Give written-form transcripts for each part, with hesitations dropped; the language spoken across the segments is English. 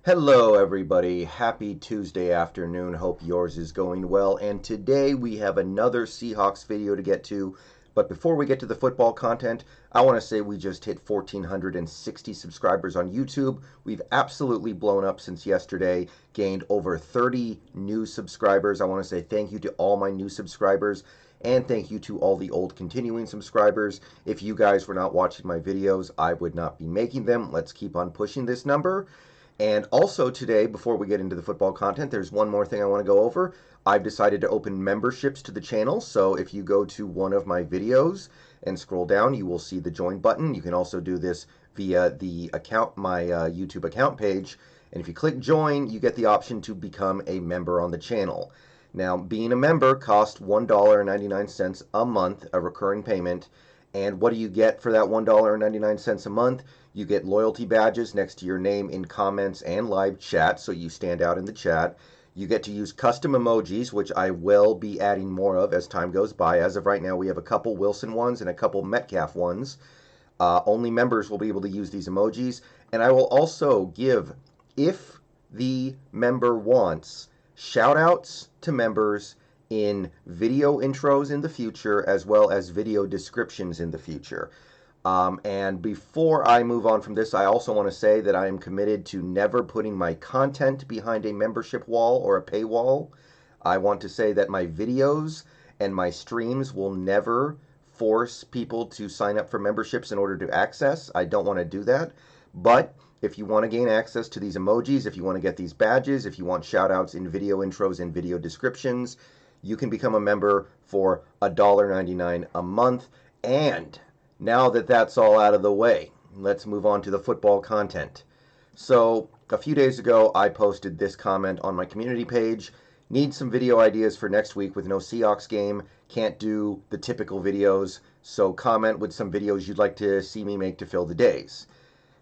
Hello, everybody. Happy Tuesday afternoon. Hope yours is going well. And today we have another Seahawks video to get to. But before we get to the football content, I want to say we just hit 1,460 subscribers on YouTube. We've absolutely blown up since yesterday, gained over 30 new subscribers. I want to say thank you to all my new subscribers. And thank you to all the old continuing subscribers. If you guys were not watching my videos, I would not be making them. Let's keep on pushing this number. And also today, before we get into the football content, there's one more thing I want to go over. I've decided to open memberships to the channel, so if you go to one of my videos and scroll down, you will see the join button. You can also do this via the account, my YouTube account page, and if you click join, you get the option to become a member on the channel. Now, being a member costs $1.99 a month, a recurring payment. And what do you get for that $1.99 a month? You get loyalty badges next to your name in comments and live chat, so you stand out in the chat. You get to use custom emojis, which I will be adding more of as time goes by. As of right now, we have a couple Wilson ones and a couple Metcalf ones. Only members will be able to use these emojis. And I will also give, if the member wants, shout outs to members in video intros in the future, as well as video descriptions in the future. And before I move on from this, I also want to say that I am committed to never putting my content behind a membership wall or a paywall. I want to say that my videos and my streams will never force people to sign up for memberships in order to access. I don't want to do that. But if you want to gain access to these emojis, if you want to get these badges, if you want shout outs in video intros and video descriptions, you can become a member for $1.99 a month. And now that that's all out of the way, let's move on to the football content. So a few days ago, I posted this comment on my community page. Need some video ideas for next week with no Seahawks game. Can't do the typical videos, so comment with some videos you'd like to see me make to fill the days.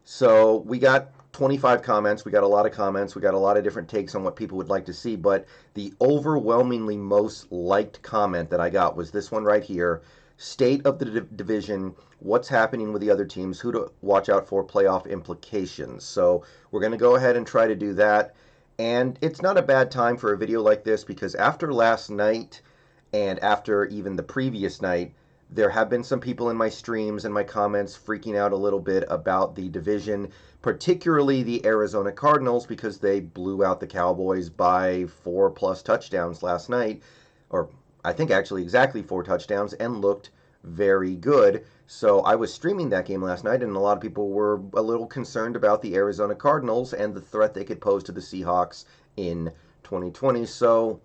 So we got 25 comments. We got a lot of comments. We got a lot of different takes on what people would like to see, but the overwhelmingly most liked comment that I got was this one right here. State of the division, what's happening with the other teams, who to watch out for, playoff implications. So we're going to go ahead and try to do that. And it's not a bad time for a video like this because after last night and after even the previous night, there have been some people in my streams and my comments freaking out a little bit about the division, particularly the Arizona Cardinals, because they blew out the Cowboys by 4+ touchdowns last night, or I think actually exactly 4 touchdowns, and looked very good. So I was streaming that game last night, and a lot of people were a little concerned about the Arizona Cardinals and the threat they could pose to the Seahawks in 2020. So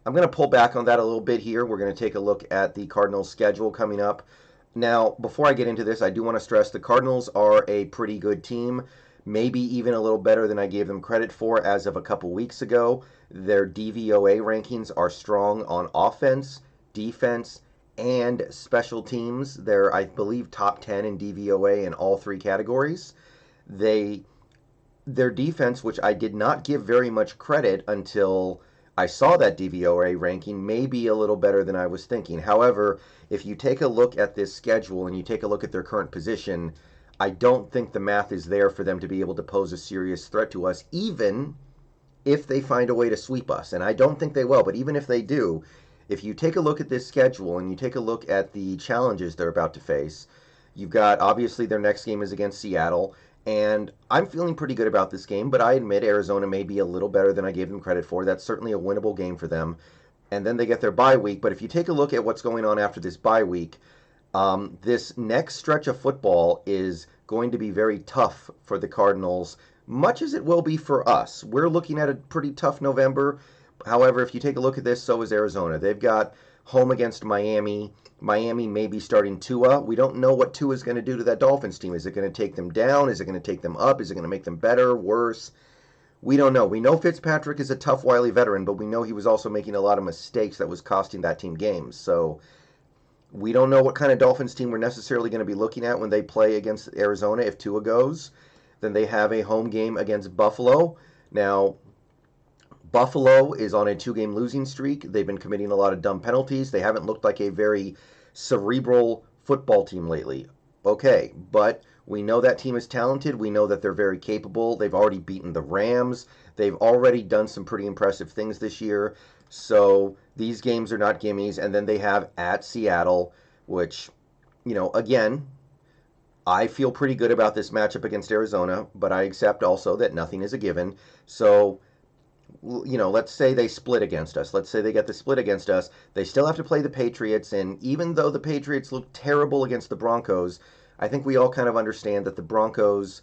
I'm going to pull back on that a little bit here. We're going to take a look at the Cardinals' schedule coming up. Now, before I get into this, I do want to stress the Cardinals are a pretty good team, maybe even a little better than I gave them credit for as of a couple weeks ago. Their DVOA rankings are strong on offense, defense, and special teams. They're, I believe, top 10 in DVOA in all 3 categories. Their defense, which I did not give very much credit until I saw that DVOA ranking, may be a little better than I was thinking. However, if you take a look at this schedule and you take a look at their current position, I don't think the math is there for them to be able to pose a serious threat to us, even if they find a way to sweep us. And I don't think they will, but even if they do, if you take a look at this schedule and you take a look at the challenges they're about to face, you've got, obviously, their next game is against Seattle. And I'm feeling pretty good about this game, but I admit Arizona may be a little better than I gave them credit for. That's certainly a winnable game for them. And then they get their bye week. But if you take a look at what's going on after this bye week, this next stretch of football is going to be very tough for the Cardinals, much as it will be for us. We're looking at a pretty tough November. However, if you take a look at this, so is Arizona. They've got home against Miami. Miami may be starting Tua. We don't know what Tua is going to do to that Dolphins team. Is it going to take them down? Is it going to take them up? Is it going to make them better, worse? We don't know. We know Fitzpatrick is a tough, wily veteran, but we know he was also making a lot of mistakes that was costing that team games. So we don't know what kind of Dolphins team we're necessarily going to be looking at when they play against Arizona if Tua goes. Then they have a home game against Buffalo. Now, Buffalo is on a 2-game losing streak. They've been committing a lot of dumb penalties. They haven't looked like a very cerebral football team lately. Okay, but We know that team is talented. We know that they're very capable. They've already beaten the Rams. They've already done some pretty impressive things this year. So these games are not gimmies. And then they have at Seattle, which, again, I feel pretty good about this matchup against Arizona, but I accept also that nothing is a given. So, let's say they split against us. Let's say they get the split against us. They still have to play the Patriots, and even though the Patriots look terrible against the Broncos, I think we all kind of understand that the Broncos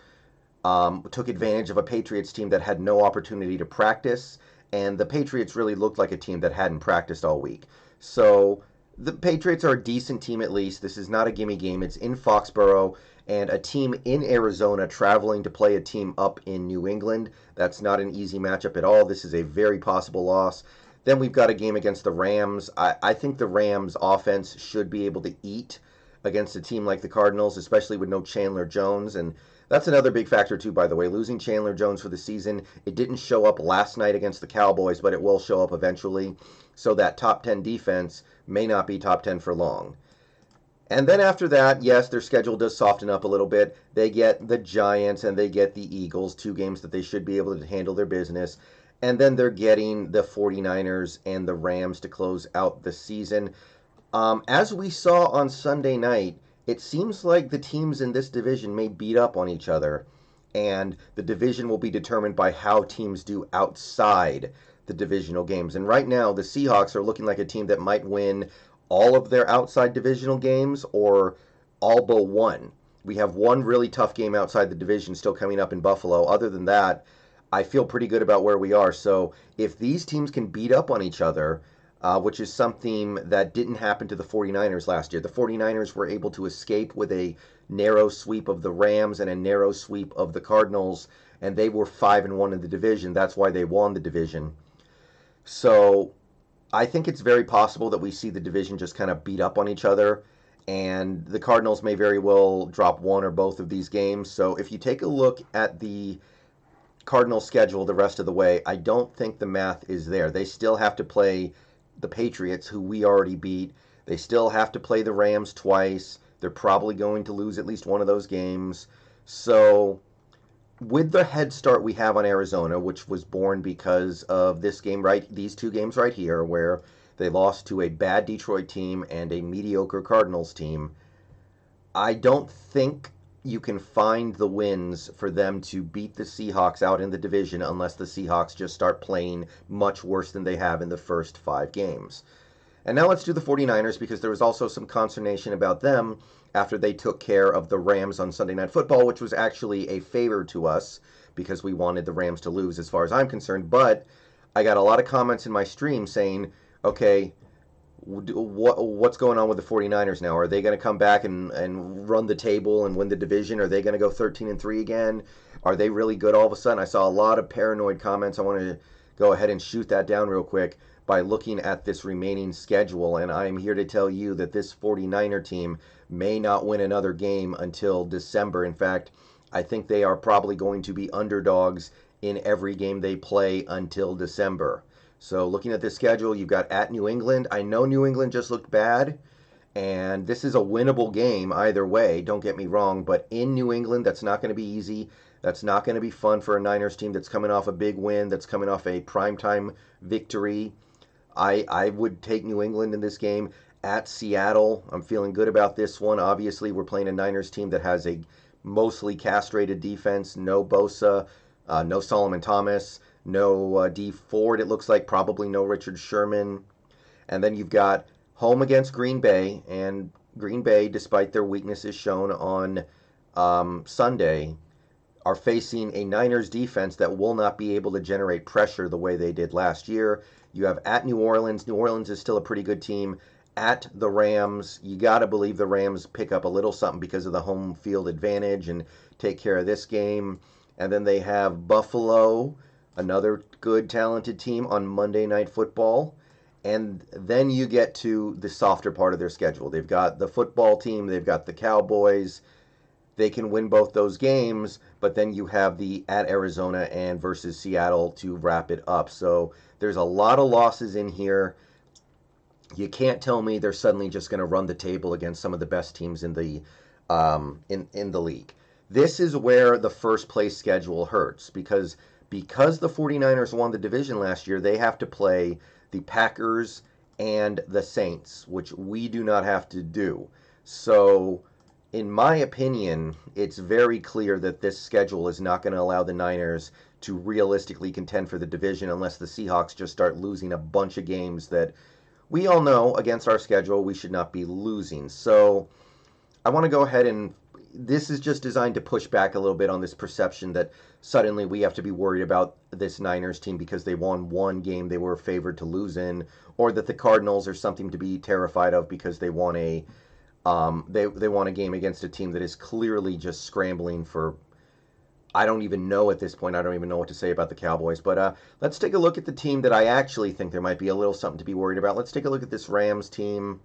took advantage of a Patriots team that had no opportunity to practice, and the Patriots really looked like a team that hadn't practiced all week. So the Patriots are a decent team at least. This is not a gimme game. It's in Foxborough, and a team in Arizona traveling to play a team up in New England. That's not an easy matchup at all. This is a very possible loss. Then we've got a game against the Rams. I think the Rams offense should be able to eat against a team like the Cardinals, especially with no Chandler Jones. And that's another big factor too, by the way. Losing Chandler Jones for the season. It didn't show up last night against the Cowboys, but it will show up eventually. So that top 10 defense may not be top 10 for long. And then after that, yes, their schedule does soften up a little bit. They get the Giants and they get the Eagles, 2 games that they should be able to handle their business. And then they're getting the 49ers and the Rams to close out the season. As we saw on Sunday night, it seems like the teams in this division may beat up on each other. And the division will be determined by how teams do outside the divisional games. And right now, the Seahawks are looking like a team that might win all of their outside divisional games or all but one. We have one really tough game outside the division still coming up in Buffalo. Other than that, I feel pretty good about where we are. So if these teams can beat up on each other, which is something that didn't happen to the 49ers last year. The 49ers were able to escape with a narrow sweep of the Rams and a narrow sweep of the Cardinals, and they were 5-1 in the division. That's why they won the division. So I think it's very possible that we see the division just kind of beat up on each other, and the Cardinals may very well drop one or both of these games. So if you take a look at the Cardinals schedule the rest of the way, I don't think the math is there. They still have to play the Patriots, who we already beat. They still have to play the Rams twice. They're probably going to lose at least one of those games. So with the head start we have on Arizona, which was born because of this game these 2 games right here, where they lost to a bad Detroit team and a mediocre Cardinals team, I don't think you can find the wins for them to beat the Seahawks out in the division unless the Seahawks just start playing much worse than they have in the first 5 games. And now let's do the 49ers, because there was also some consternation about them after they took care of the Rams on Sunday Night Football, which was actually a favor to us because we wanted the Rams to lose as far as I'm concerned. But I got a lot of comments in my stream saying, okay, what's going on with the 49ers now? Are they going to come back and run the table and win the division? Are they going to go 13-3 again? Are they really good all of a sudden? I saw a lot of paranoid comments. I want to go ahead and shoot that down real quick by looking at this remaining schedule, and I'm here to tell you that this 49er team may not win another game until December. In fact, I think they are probably going to be underdogs in every game they play until December. So looking at this schedule, you've got at New England. I know New England just looked bad, and this is a winnable game either way, don't get me wrong, but in New England, that's not going to be easy. That's not going to be fun for a Niners team that's coming off a big win, that's coming off a primetime victory. I would take New England in this game. At Seattle, I'm feeling good about this one. Obviously, we're playing a Niners team that has a mostly castrated defense. No Bosa, no Solomon Thomas, no D Ford, it looks like. Probably no Richard Sherman. And then you've got home against Green Bay. And Green Bay, despite their weaknesses shown on Sunday, are facing a Niners defense that will not be able to generate pressure the way they did last year. You have at New Orleans. New Orleans is still a pretty good team. At the Rams, you got to believe the Rams pick up a little something because of the home field advantage and take care of this game. And then they have Buffalo, another good, talented team, on Monday Night Football. And then you get to the softer part of their schedule. They've got the football team, they've got the Cowboys. They can win both those games, but then you have the at Arizona and versus Seattle to wrap it up. So there's a lot of losses in here. You can't tell me they're suddenly just going to run the table against some of the best teams in the league. This is where the first place schedule hurts because the 49ers won the division last year, they have to play the Packers and the Saints, which we do not have to do. So, in my opinion, it's very clear that this schedule is not going to allow the Niners to realistically contend for the division unless the Seahawks just start losing a bunch of games that we all know against our schedule we should not be losing. So, I want to go ahead and this is just designed to push back a little bit on this perception that suddenly we have to be worried about this Niners team because they won one game they were favored to lose in, or that the Cardinals are something to be terrified of because they won a they won a game against a team that is clearly just scrambling for. I don't even know at this point. I don't even know what to say about the Cowboys. But let's take a look at the team that I actually think there might be a little something to be worried about. Let's take a look at this Rams team.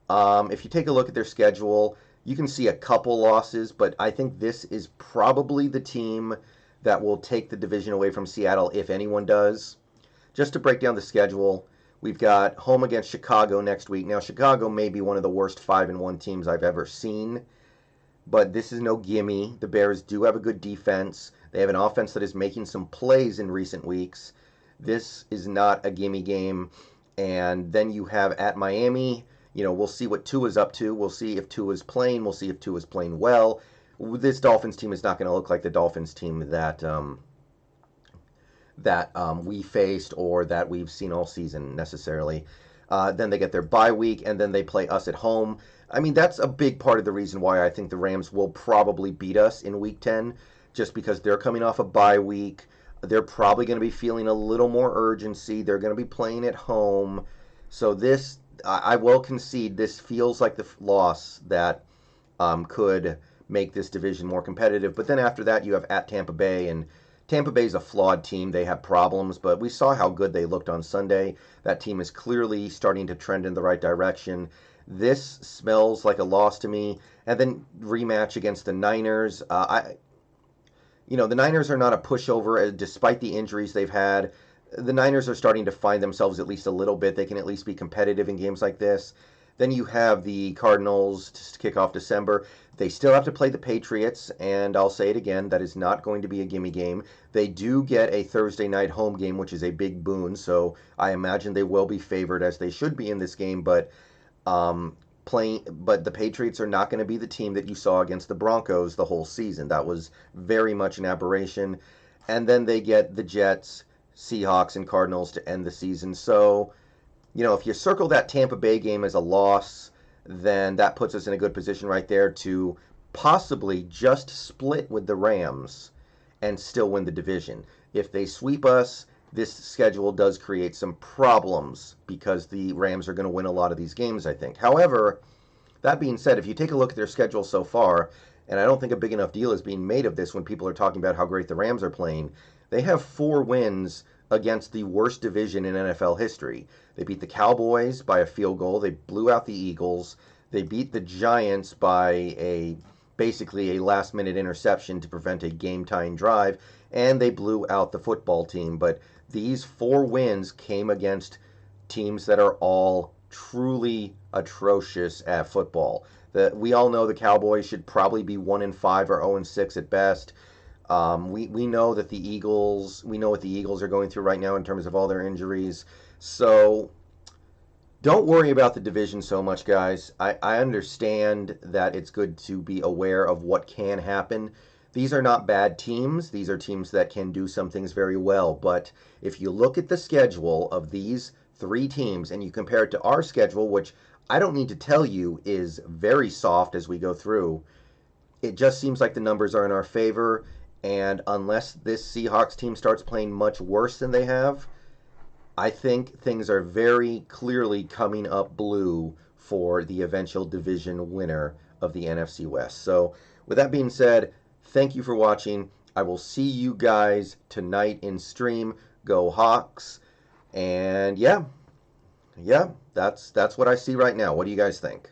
If you take a look at their schedule, you can see a couple losses, but I think this is probably the team that will take the division away from Seattle if anyone does. Just to break down the schedule, we've got home against Chicago next week. Now, Chicago may be one of the worst 5-1 teams I've ever seen, but this is no gimme. The Bears do have a good defense. They have an offense that is making some plays in recent weeks. This is not a gimme game. And then you have at Miami. You know, we'll see what Tua's up to. We'll see if Tua's playing. We'll see if Tua's playing well. This Dolphins team is not going to look like the Dolphins team that we faced or that we've seen all season necessarily. Then they get their bye week, and then they play us at home. I mean, that's a big part of the reason why I think the Rams will probably beat us in Week 10, just because they're coming off a bye week. They're probably going to be feeling a little more urgency. They're going to be playing at home. So this, I will concede, this feels like the loss that could make this division more competitive. But then after that, you have at Tampa Bay, and Tampa Bay is a flawed team. They have problems, but we saw how good they looked on Sunday. That team is clearly starting to trend in the right direction. This smells like a loss to me. And then rematch against the Niners. The Niners are not a pushover, despite the injuries they've had. The Niners are starting to find themselves at least a little bit. They can at least be competitive in games like this. Then you have the Cardinals to kick off December. They still have to play the Patriots, and I'll say it again, that is not going to be a gimme game. They do get a Thursday night home game, which is a big boon, so I imagine they will be favored as they should be in this game, but the Patriots are not going to be the team that you saw against the Broncos the whole season. That was very much an aberration. And then they get the Jets, Seahawks, and Cardinals to end the season. So, if you circle that Tampa Bay game as a loss, then that puts us in a good position right there to possibly just split with the Rams and still win the division. If they sweep us, this schedule does create some problems because the Rams are going to win a lot of these games, I think. However, that being said, if you take a look at their schedule so far, and I don't think a big enough deal is being made of this when people are talking about how great the Rams are playing, they have 4 wins against the worst division in NFL history. They beat the Cowboys by a field goal. They blew out the Eagles. They beat the Giants by basically a last-minute interception to prevent a game-tying drive, and they blew out the football team. But these 4 wins came against teams that are all truly atrocious at football. We all know the Cowboys should probably be 1-5 or 0-6 at best. We know that the Eagles, we know what the Eagles are going through right now in terms of all their injuries. So don't worry about the division so much, guys. I understand that it's good to be aware of what can happen. These are not bad teams. These are teams that can do some things very well. But if you look at the schedule of these 3 teams and you compare it to our schedule, which I don't need to tell you is very soft as we go through, it just seems like the numbers are in our favor. And unless this Seahawks team starts playing much worse than they have, I think things are very clearly coming up blue for the eventual division winner of the NFC West. So with that being said, thank you for watching. I will see you guys tonight in stream. Go Hawks. And yeah, that's what I see right now. What do you guys think?